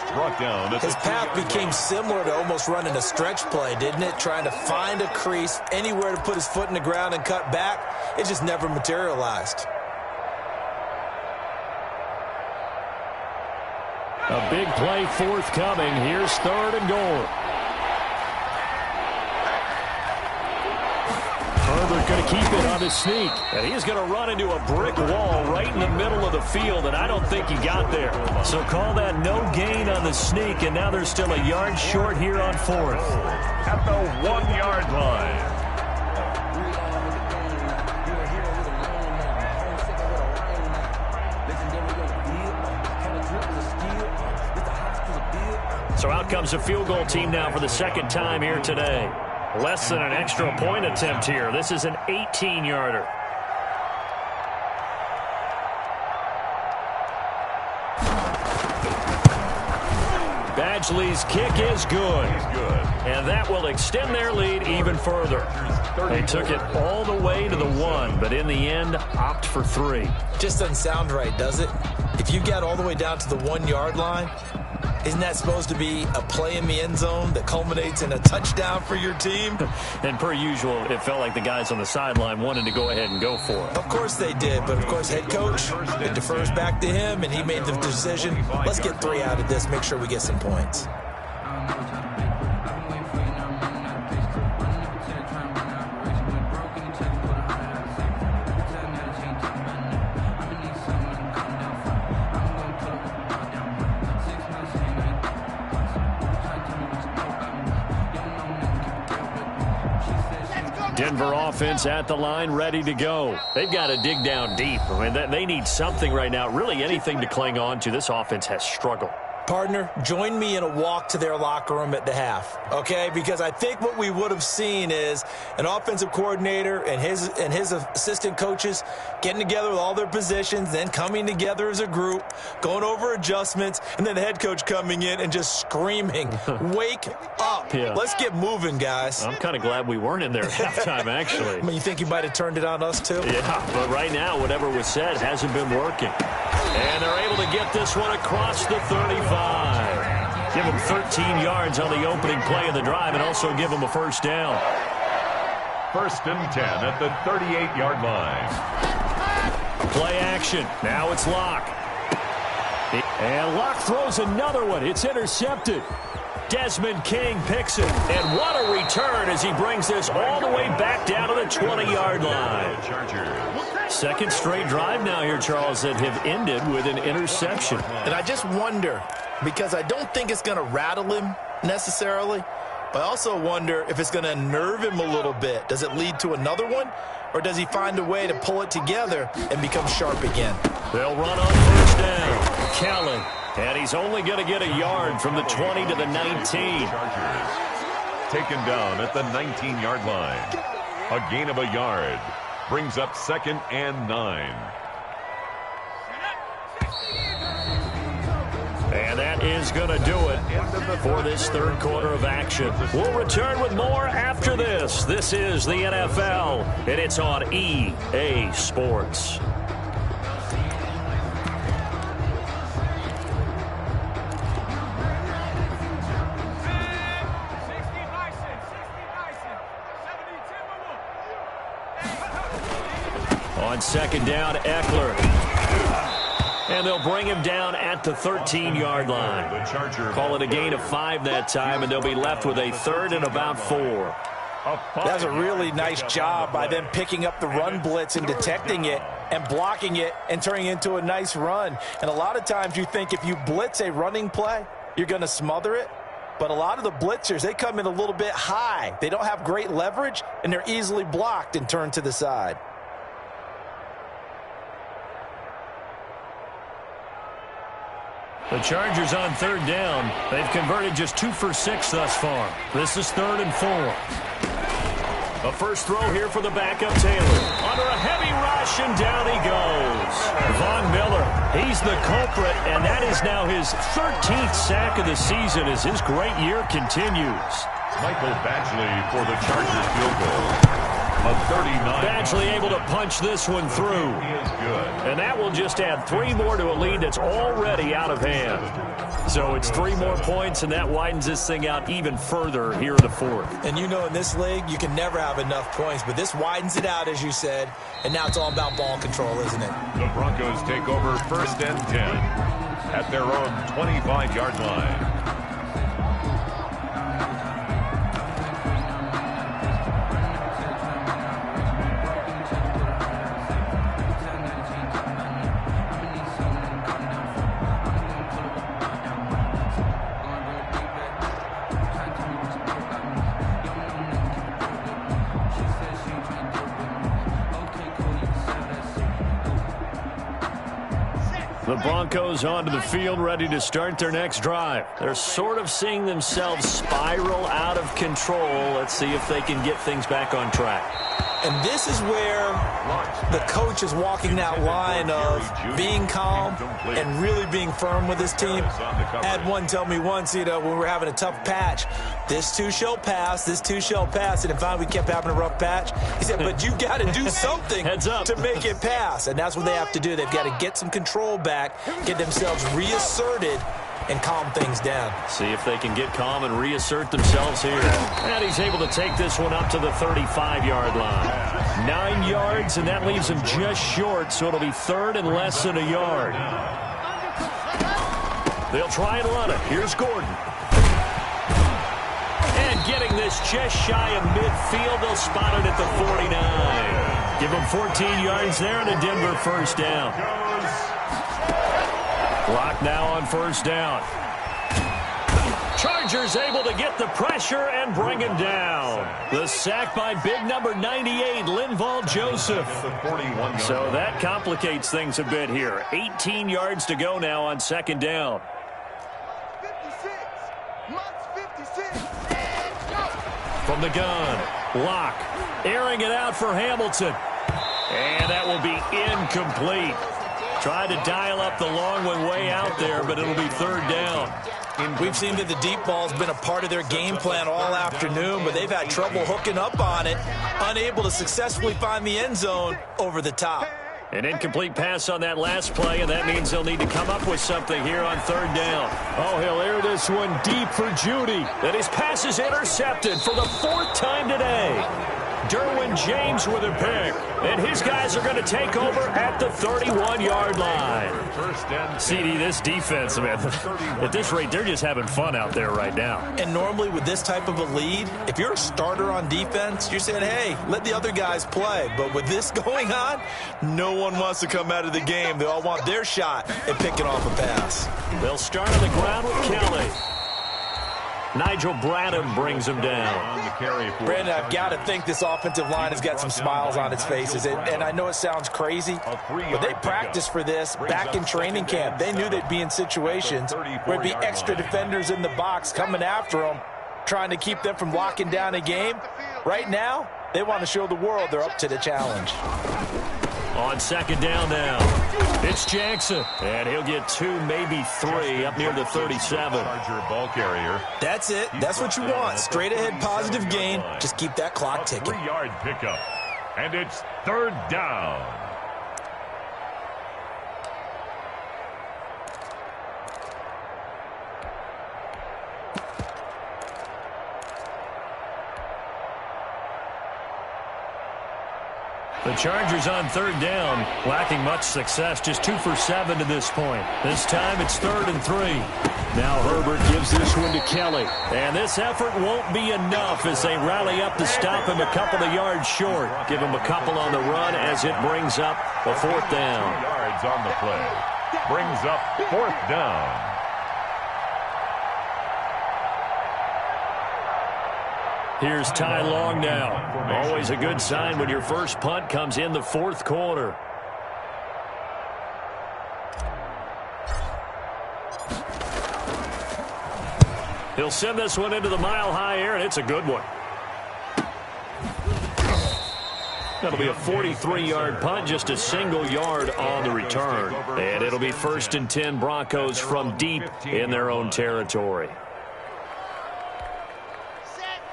Speaker 4: Brought down.
Speaker 6: His path became similar to almost running a stretch play, didn't it? Trying to find a crease, anywhere to put his foot in the ground and cut back. It just never materialized.
Speaker 2: A big play forthcoming. Here's 3rd and goal. Herbert going to keep it on his sneak. And he's going to run into a brick wall right in the middle of the field, and I don't think he got there. So call that no gain on the sneak, and now they're still a yard short here on 4th.
Speaker 4: At the 1-yard line.
Speaker 2: So out comes a field goal team now for the 2nd time here today. Less than an extra point attempt here. This is an 18-yarder. Badgley's kick is good. And that will extend their lead even further. They took it all the way to the 1, but in the end, opt for 3.
Speaker 6: Just doesn't sound right, does it? If you get all the way down to the 1-yard line, isn't that supposed to be a play in the end zone that culminates in a touchdown for your team?
Speaker 2: And per usual, it felt like the guys on the sideline wanted to go ahead and go for it.
Speaker 6: Of course they did, but of course head coach, it defers back to him, and he made the decision, let's get 3 out of this, make sure we get some points.
Speaker 2: Denver offense at the line, ready to go. They've got to dig down deep. I mean, they need something right now, really anything to cling on to. This offense has struggled.
Speaker 6: Partner, join me in a walk to their locker room at the half, okay? Because I think what we would have seen is an offensive coordinator and his assistant coaches getting together with all their positions, then coming together as a group, going over adjustments, and then the head coach coming in and just screaming, wake up.
Speaker 2: Yeah.
Speaker 6: Let's get moving, guys.
Speaker 2: I'm kind of glad we weren't in there at halftime, actually.
Speaker 6: I mean, you think he might have turned it on us, too?
Speaker 2: Yeah, but right now, whatever was said hasn't been working. And they're able to get this one across the 35. Give them 13 yards on the opening play of the drive and also give them a first down.
Speaker 4: 1st and 10 at the 38-yard line.
Speaker 2: Play action. Now it's Locke. And Locke throws another one. It's intercepted. Desmond King picks it. And what a return as he brings this all the way back down to the 20-yard line. Second straight drive now here, Charles, that have ended with an interception.
Speaker 6: And I just wonder, because I don't think it's going to rattle him necessarily, but I also wonder if it's going to unnerve him a little bit. Does it lead to another one, or does he find a way to pull it together and become sharp again?
Speaker 2: They'll run on first down. Kelly. And he's only going to get a yard from the 20 to the 19.
Speaker 4: Taken down at the 19-yard line. A gain of a yard. Brings up 2nd and 9.
Speaker 2: And that is going to do it for this 3rd quarter of action. We'll return with more after this. This is the NFL, and it's on EA Sports. On second down, Eckler. And they'll bring him down at the 13-yard line. Call it a gain of 5 that time, and they'll be left with a 3rd and about 4.
Speaker 6: That's a really nice job by them picking up the run blitz and detecting it and blocking it and turning it into a nice run. And a lot of times you think if you blitz a running play, you're going to smother it. But a lot of the blitzers, they come in a little bit high. They don't have great leverage, and they're easily blocked and turned to the side.
Speaker 2: The Chargers on 3rd down. They've converted just 2 for 6 thus far. This is 3rd and 4. A first throw here for the backup Taylor. Under a heavy rush, and down he goes. Von Miller, he's the culprit, and that is now his 13th sack of the season as his great year continues.
Speaker 4: Michael Badgley for the Chargers field goal. A 39.
Speaker 2: Badgley able to punch this one through.
Speaker 4: He is good.
Speaker 2: And that will just add 3 more to a lead that's already out of hand. So it's 3 more points, and that widens this thing out even further here in the 4th.
Speaker 3: And you know in this league, you can never have enough points, but this widens it out, as you said, and now it's all about ball control, isn't it?
Speaker 4: The Broncos take over 1st and 10 at their own 25-yard line.
Speaker 2: The Broncos onto the field, ready to start their next drive. They're sort of seeing themselves spiral out of control. Let's see if they can get things back on track.
Speaker 3: And this is where the coach is walking that line of being calm and really being firm with his team. I had one tell me once, when we were having a tough patch, this too shall pass, this too shall pass. And finally we kept having a rough patch. He said, but you got to do something to make it pass. And that's what they have to do. They've got to get some control back, get themselves reasserted, and calm things down.
Speaker 2: See if they can get calm and reassert themselves here. And he's able to take this one up to the 35-yard line. 9 yards, and that leaves him just short, so it'll be 3rd and less than a yard. They'll try and run it. Here's Gordon. And getting this just shy of midfield, they'll spot it at the 49. Give him 14 yards there and a Denver first down. Clock now on 1st down. Chargers able to get the pressure and bring him down. The sack by big number 98, Linval Joseph. So that complicates things a bit here. 18 yards to go now on 2nd down.
Speaker 5: 56. Lutz 56.
Speaker 2: From the gun, Locke airing it out for Hamilton. And that will be incomplete. Tried to dial up the long one way out there, but it'll be 3rd down.
Speaker 3: We've seen that the deep ball's been a part of their game plan all afternoon, but they've had trouble hooking up on it, unable to successfully find the end zone over the top.
Speaker 2: An incomplete pass on that last play, and that means they'll need to come up with something here on 3rd down. Oh, he'll air this one deep for Judy. And his pass is intercepted for the 4th time today. Derwin James with a pick. And his guys are going to take over at the 31-yard line. CD, this defense, man, at this rate, they're just having fun out there right now.
Speaker 3: And normally with this type of a lead, if you're a starter on defense, you're saying, hey, let the other guys play. But with this going on, no one wants to come out of the game. They all want their shot at picking off a pass.
Speaker 2: They'll start on the ground with Kelly. Nigel Bradham brings him down.
Speaker 6: Brandon, I've got to think this offensive line has got some smiles on its faces. And I know it sounds crazy, but they practiced for this back in training camp. They knew they'd be in situations where there'd be extra defenders in the box coming after them, trying to keep them from locking down a game. Right now, they want to show the world they're up to the challenge.
Speaker 2: On 2nd down now, it's Jackson, and he'll get 2, maybe 3 up near the 37.
Speaker 4: Ball carrier.
Speaker 3: That's it. That's what you want. Straight ahead positive gain. Just keep that clock ticking.
Speaker 4: 3-yard pickup, and it's 3rd down.
Speaker 2: The Chargers on third down, lacking much success, just 2 for 7 to this point. This time it's 3rd and 3. Now Herbert gives this one to Kelly. And this effort won't be enough as they rally up to stop him a couple of yards short. Give him a couple on the run as it brings up a 4th down.
Speaker 4: 2 yards on the play. Brings up 4th down.
Speaker 2: Here's Ty Long now. Always a good sign when your first punt comes in the 4th quarter. He'll send this one into the mile-high air, and it's a good one. That'll be a 43-yard punt, just a single yard on the return. And it'll be 1st and 10 Broncos from deep in their own territory.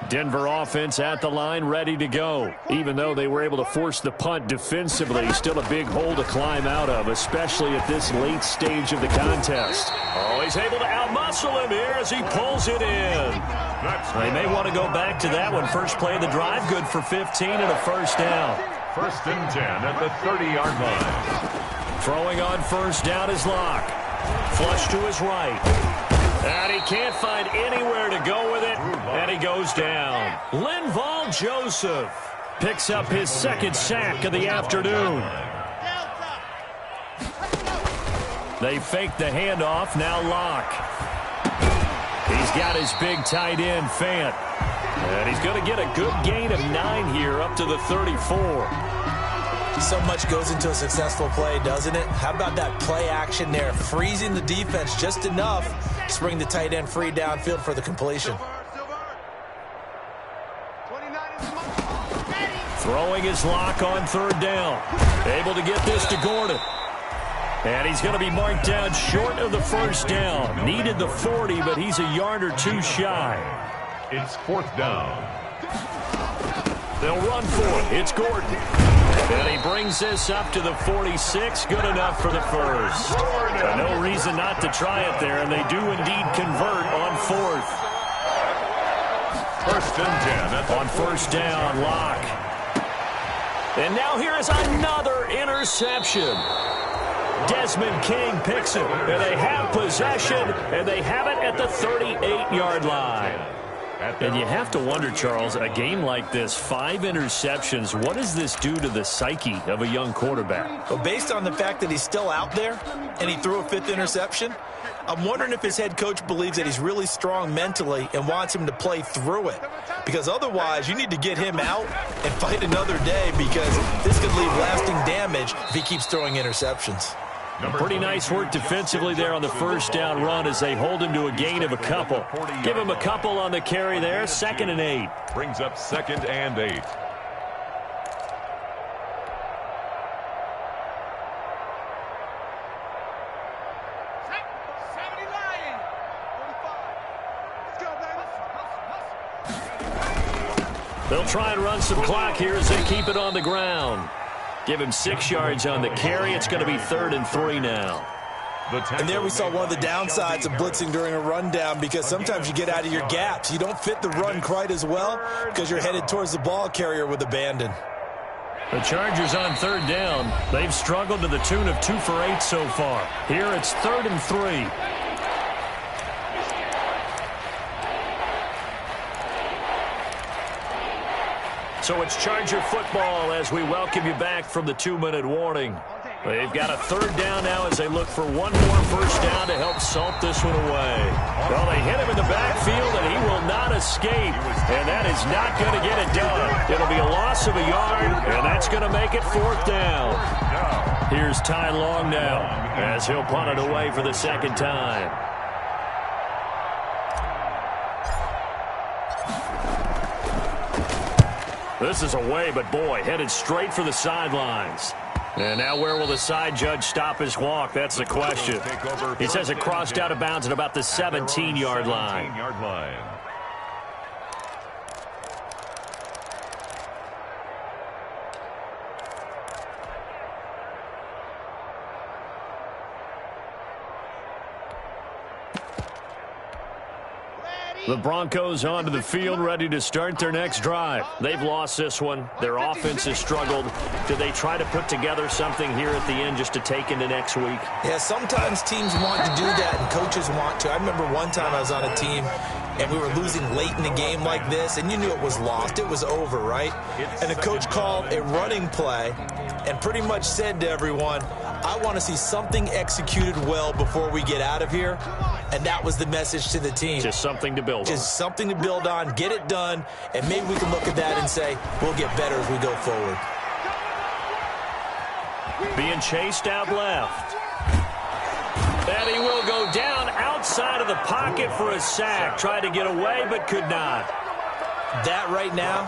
Speaker 2: Denver offense at the line, ready to go. Even though they were able to force the punt defensively, still a big hole to climb out of, especially at this late stage of the contest. Oh, he's able to outmuscle him here as he pulls it in. They may want to go back to that one. First play of the drive, good for 15 and a 1st down.
Speaker 4: 1st and 10 at the 30-yard line.
Speaker 2: Throwing on 1st down is Locke. Flush to his right. And he can't find anywhere to go with it, and he goes down. Linval Joseph picks up his 2nd sack of the afternoon. They fake the handoff, now Locke. He's got his big tight end, Fant. And he's going to get a good gain of 9 here, up to the 34.
Speaker 3: So much goes into a successful play, doesn't it? How about that play action there? Freezing the defense just enough to bring the tight end free downfield for the completion.
Speaker 2: Throwing his Locke on 3rd down. Able to get this to Gordon. And he's going to be marked down short of the 1st down. Needed the 40, but he's a yard or 2 shy.
Speaker 4: It's 4th down.
Speaker 2: They'll run for it. It's Gordon. And he brings this up to the 46. Good enough for the 1st. No reason not to try it there, and they do indeed convert on 4th.
Speaker 4: 1st and 10.
Speaker 2: On 1st down, Locke. And now here is another interception. Desmond King picks it, and they have possession, and they have it at the 38-yard line. And you have to wonder, Charles, a game like this, 5 interceptions, what does this do to the psyche of a young quarterback?
Speaker 6: Well, based on the fact that he's still out there and he threw a 5th interception, I'm wondering if his head coach believes that he's really strong mentally and wants him to play through it. Because otherwise, you need to get him out and fight another day, because this could leave lasting damage if he keeps throwing interceptions.
Speaker 2: Pretty nice work defensively there on the 1st down run as they hold him to a gain of a couple. Give him a couple on the carry there, 2nd and 8.
Speaker 4: Brings up 2nd and 8.
Speaker 2: They'll try and run some clock here as they keep it on the ground. Give him 6 yards on the carry. It's going to be 3rd and 3 now.
Speaker 6: And there we saw one of the downsides of blitzing during a rundown, because sometimes you get out of your gaps. You don't fit the run quite as well because you're headed towards the ball carrier with abandon.
Speaker 2: The Chargers on 3rd down. They've struggled to the tune of 2 for 8 so far. Here it's 3rd and 3. So it's Charger football as we welcome you back from the 2-minute warning. They've got a 3rd down now as they look for one more 1st down to help salt this one away. Well, they hit him in the backfield, and he will not escape. And that is not going to get it done. It'll be a loss of a yard, and that's going to make it 4th down. Here's Ty Long now as he'll punt it away for the 2nd time. This is away, but boy, headed straight for the sidelines. And now where will the side judge stop his walk? That's the question. He says it crossed out of bounds at about the 17-yard line. The Broncos onto the field, ready to start their next drive. They've lost this one. Their offense has struggled. Do they try to put together something here at the end just to take into next week?
Speaker 3: Yeah, sometimes teams want to do that and coaches want to. I remember one time I was on a team and we were losing late in a game like this, and you knew it was lost. It was over, right? And the coach called a running play and pretty much said to everyone, I want to see something executed well before we get out of here. And that was the message to the team.
Speaker 2: Just something to build on.
Speaker 3: Just something to build on, get it done, and maybe we can look at that and say, we'll get better as we go forward.
Speaker 2: Being chased out left. And he will go down outside of the pocket for a sack. Tried to get away, but could not.
Speaker 3: That right now,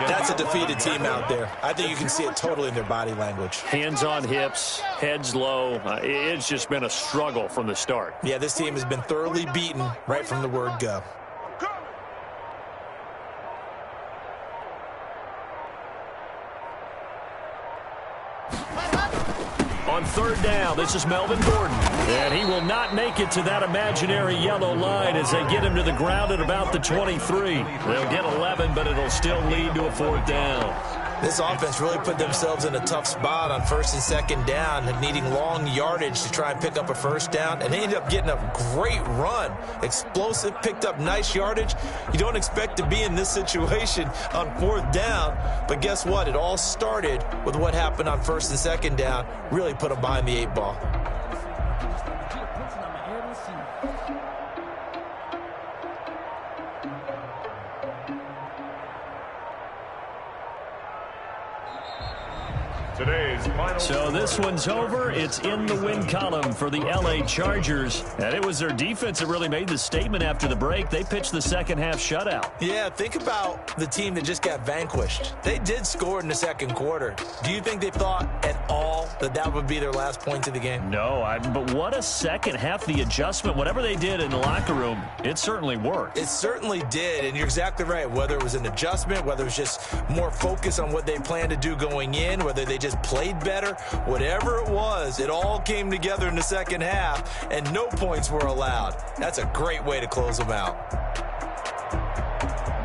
Speaker 3: that's a defeated team out there. I think you can see it totally in their body language.
Speaker 2: Hands on hips, heads low. It's just been a struggle from the start.
Speaker 3: Yeah, this team has been thoroughly beaten right from the word go.
Speaker 2: On third down, this is Melvin Gordon. And he will not make it to that imaginary yellow line as they get him to the ground at about the 23. They'll get 11, but it'll still lead to a fourth down.
Speaker 3: This offense really put themselves in a tough spot on first and second down, needing long yardage to try and pick up a first down, and they ended up getting a great run. Explosive, picked up nice yardage. You don't expect to be in this situation on fourth down, but guess what? It all started with what happened on first and second down. Really put them behind the 8 ball.
Speaker 2: So this one's over. It's in the win column for the L.A. Chargers. And it was their defense that really made the statement after the break. They pitched the second half shutout.
Speaker 3: Yeah, think about the team that just got vanquished. They did score in the second quarter. Do you think they thought at all that that would be their last points of the game?
Speaker 2: No, but what a second half. The adjustment, whatever they did in the locker room, it certainly worked.
Speaker 3: It certainly did, and you're exactly right. Whether it was an adjustment, whether it was just more focus on what they planned to do going in, whether they just played better, whatever it was, it all came together in the second half, and no points were allowed. That's a great way to close them out.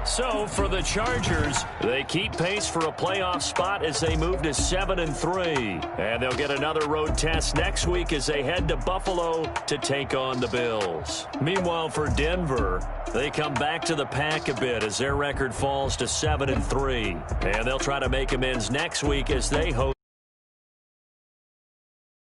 Speaker 2: So for the Chargers, they keep pace for a playoff spot as they move to 7-3. And they'll get another road test next week as they head to Buffalo to take on the Bills. Meanwhile, for Denver, they come back to the pack a bit as their record falls to 7-3. And they'll try to make amends next week as they host